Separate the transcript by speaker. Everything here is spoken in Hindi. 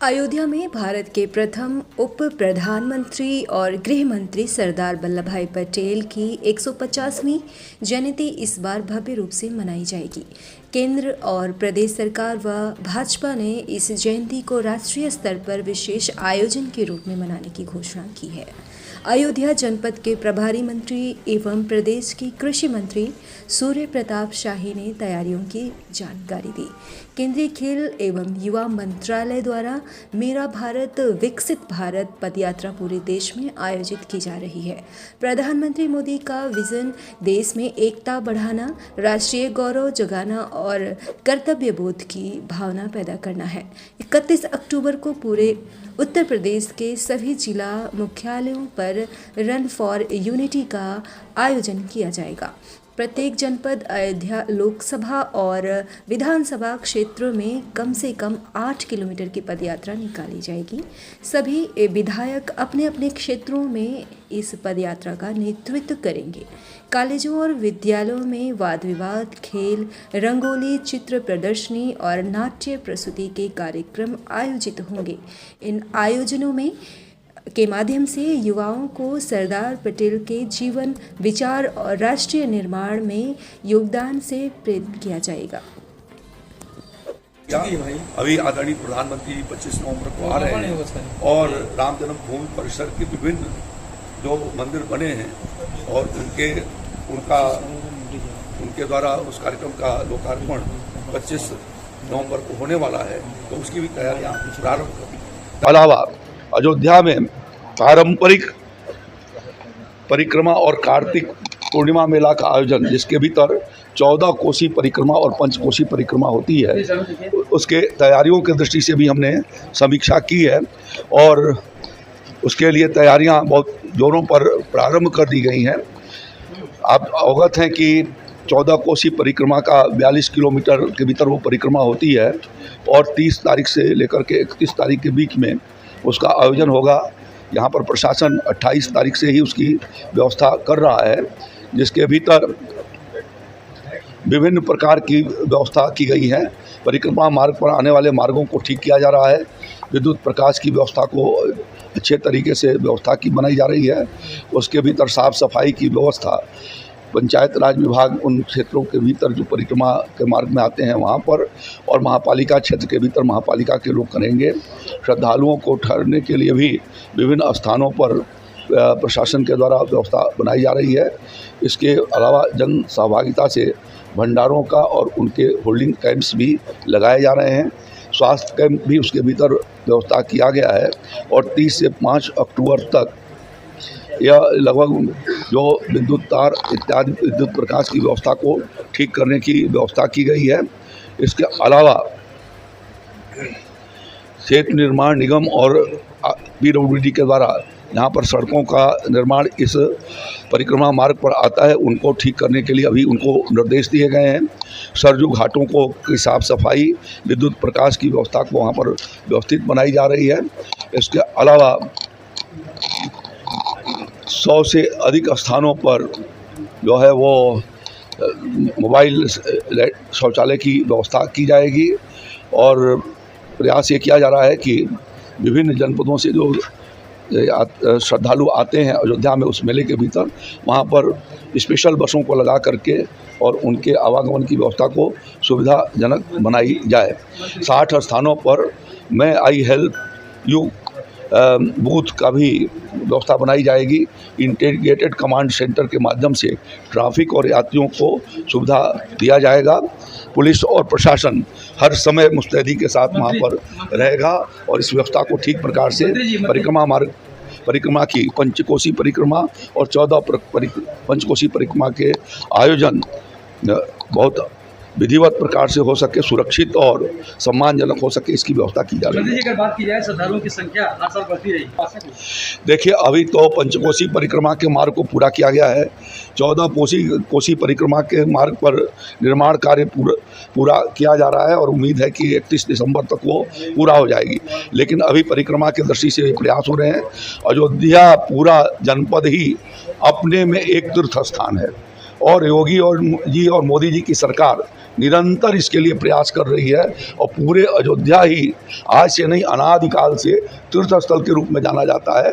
Speaker 1: अयोध्या में भारत के प्रथम उप प्रधानमंत्री और गृह मंत्री सरदार वल्लभ भाई पटेल की 150वीं जयंती इस बार भव्य रूप से मनाई जाएगी। केंद्र और प्रदेश सरकार व भाजपा ने इस जयंती को राष्ट्रीय स्तर पर विशेष आयोजन के रूप में मनाने की घोषणा की है। अयोध्या जनपद के प्रभारी मंत्री एवं प्रदेश के कृषि मंत्री सूर्य प्रताप शाही ने तैयारियों की जानकारी दी। केंद्रीय खेल एवं युवा मंत्रालय द्वारा मेरा भारत विकसित भारत पदयात्रा पूरे देश में आयोजित की जा रही है। प्रधानमंत्री मोदी का विजन देश में एकता बढ़ाना, राष्ट्रीय गौरव जगाना और कर्तव्य बोध की भावना पैदा करना है। 31 अक्टूबर को पूरे उत्तर प्रदेश के सभी जिला मुख्यालयों पर रन फॉर यूनिटी का आयोजन किया जाएगा। प्रत्येक जनपद, अयोध्या लोकसभा और विधानसभा क्षेत्रों में कम से कम 8 किलोमीटर की पदयात्रा निकाली जाएगी। सभी विधायक अपने अपने क्षेत्रों में इस पदयात्रा का नेतृत्व करेंगे। कॉलेजों और विद्यालयों में वाद विवाद, खेल, रंगोली, चित्र प्रदर्शनी और नाट्य प्रस्तुति के कार्यक्रम आयोजित होंगे। इन आयोजनों के माध्यम से युवाओं को सरदार पटेल के जीवन, विचार और राष्ट्रीय निर्माण में योगदान से प्रेरित किया जाएगा।
Speaker 2: अभी आदरणीय प्रधानमंत्री 25 नवंबर को आ रहे हैं और राम जन्मभूमि परिसर के विभिन्न जो मंदिर बने हैं और उनके द्वारा उस कार्यक्रम का लोकार्पण 25 नवंबर को होने वाला है, तो उसकी भी तैयारियां प्रारंभ कर। अलावा अयोध्या में पारंपरिक परिक्रमा और कार्तिक पूर्णिमा मेला का आयोजन, जिसके भीतर 14 कोसी परिक्रमा और पंचकोसी परिक्रमा होती है, उसके तैयारियों की दृष्टि से भी हमने समीक्षा की है और उसके लिए तैयारियां बहुत जोरों पर प्रारंभ कर दी गई हैं। आप अवगत हैं कि 14 कोसी परिक्रमा का 42 किलोमीटर के भीतर वो परिक्रमा होती है और 30 तारीख से लेकर के 31 तारीख के बीच में उसका आयोजन होगा। यहाँ पर प्रशासन 28 तारीख से ही उसकी व्यवस्था कर रहा है, जिसके भीतर विभिन्न प्रकार की व्यवस्था की गई है। परिक्रमा मार्ग पर आने वाले मार्गों को ठीक किया जा रहा है। विद्युत प्रकाश की व्यवस्था को अच्छे तरीके से व्यवस्था की बनाई जा रही है। उसके भीतर साफ सफाई की व्यवस्था, पंचायत राज विभाग उन क्षेत्रों के भीतर जो परिक्रमा के मार्ग में आते हैं वहाँ पर, और महापालिका क्षेत्र के भीतर महापालिका के लोग करेंगे। श्रद्धालुओं को ठहरने के लिए भी विभिन्न स्थानों पर प्रशासन के द्वारा व्यवस्था बनाई जा रही है। इसके अलावा जन सहभागिता से भंडारों का और उनके होल्डिंग कैंप्स भी लगाए जा रहे हैं। स्वास्थ्य कैंप भी उसके भीतर व्यवस्था किया गया है और 30 से 5 अक्टूबर तक यह लगभग जो विद्युत तार इत्यादि विद्युत प्रकाश की व्यवस्था को ठीक करने की व्यवस्था की गई है। इसके अलावा सेतु निर्माण निगम और PWD के द्वारा यहाँ पर सड़कों का निर्माण इस परिक्रमा मार्ग पर आता है, उनको ठीक करने के लिए अभी उनको निर्देश दिए गए हैं। सरयू घाटों की साफ सफाई, विद्युत प्रकाश की व्यवस्था को वहाँ पर व्यवस्थित बनाई जा रही है। इसके अलावा 100 से अधिक स्थानों पर जो है वो मोबाइल शौचालय की व्यवस्था की जाएगी और प्रयास ये किया जा रहा है कि विभिन्न जनपदों से जो श्रद्धालु आते हैं अयोध्या में उस मेले के भीतर, वहाँ पर स्पेशल बसों को लगा करके और उनके आवागमन की व्यवस्था को सुविधाजनक बनाई जाए। 60 स्थानों पर मैं आई हेल्प यू बूथ का भी व्यवस्था बनाई जाएगी। इंटीग्रेटेड कमांड सेंटर के माध्यम से ट्रैफिक और यात्रियों को सुविधा दिया जाएगा। पुलिस और प्रशासन हर समय मुस्तैदी के साथ वहाँ पर रहेगा और इस व्यवस्था को ठीक प्रकार से परिक्रमा की पंचकोसी परिक्रमा और 14 पंचकोसी परिक्रमा के आयोजन बहुत विधिवत प्रकार से हो सके, सुरक्षित और सम्मानजनक हो सके, इसकी व्यवस्था की जा रही है।
Speaker 3: अगर बात की जाए श्रद्धालुओं की संख्या हर साल बढ़ती रही,
Speaker 2: देखिए अभी तो पंचकोसी परिक्रमा के मार्ग को पूरा किया गया है। 14 कोसी परिक्रमा के मार्ग पर निर्माण कार्य पूरा किया जा रहा है और उम्मीद है कि 31 दिसंबर तक वो पूरा हो जाएगी। लेकिन अभी परिक्रमा की दृष्टि से प्रयास हो रहे हैं। अयोध्या पूरा जनपद ही अपने में एक तीर्थ स्थान है और योगी और मोदी जी की सरकार निरंतर इसके लिए प्रयास कर रही है और पूरे अयोध्या ही आज से नहीं अनादिकाल से तीर्थ स्थल के रूप में जाना जाता है।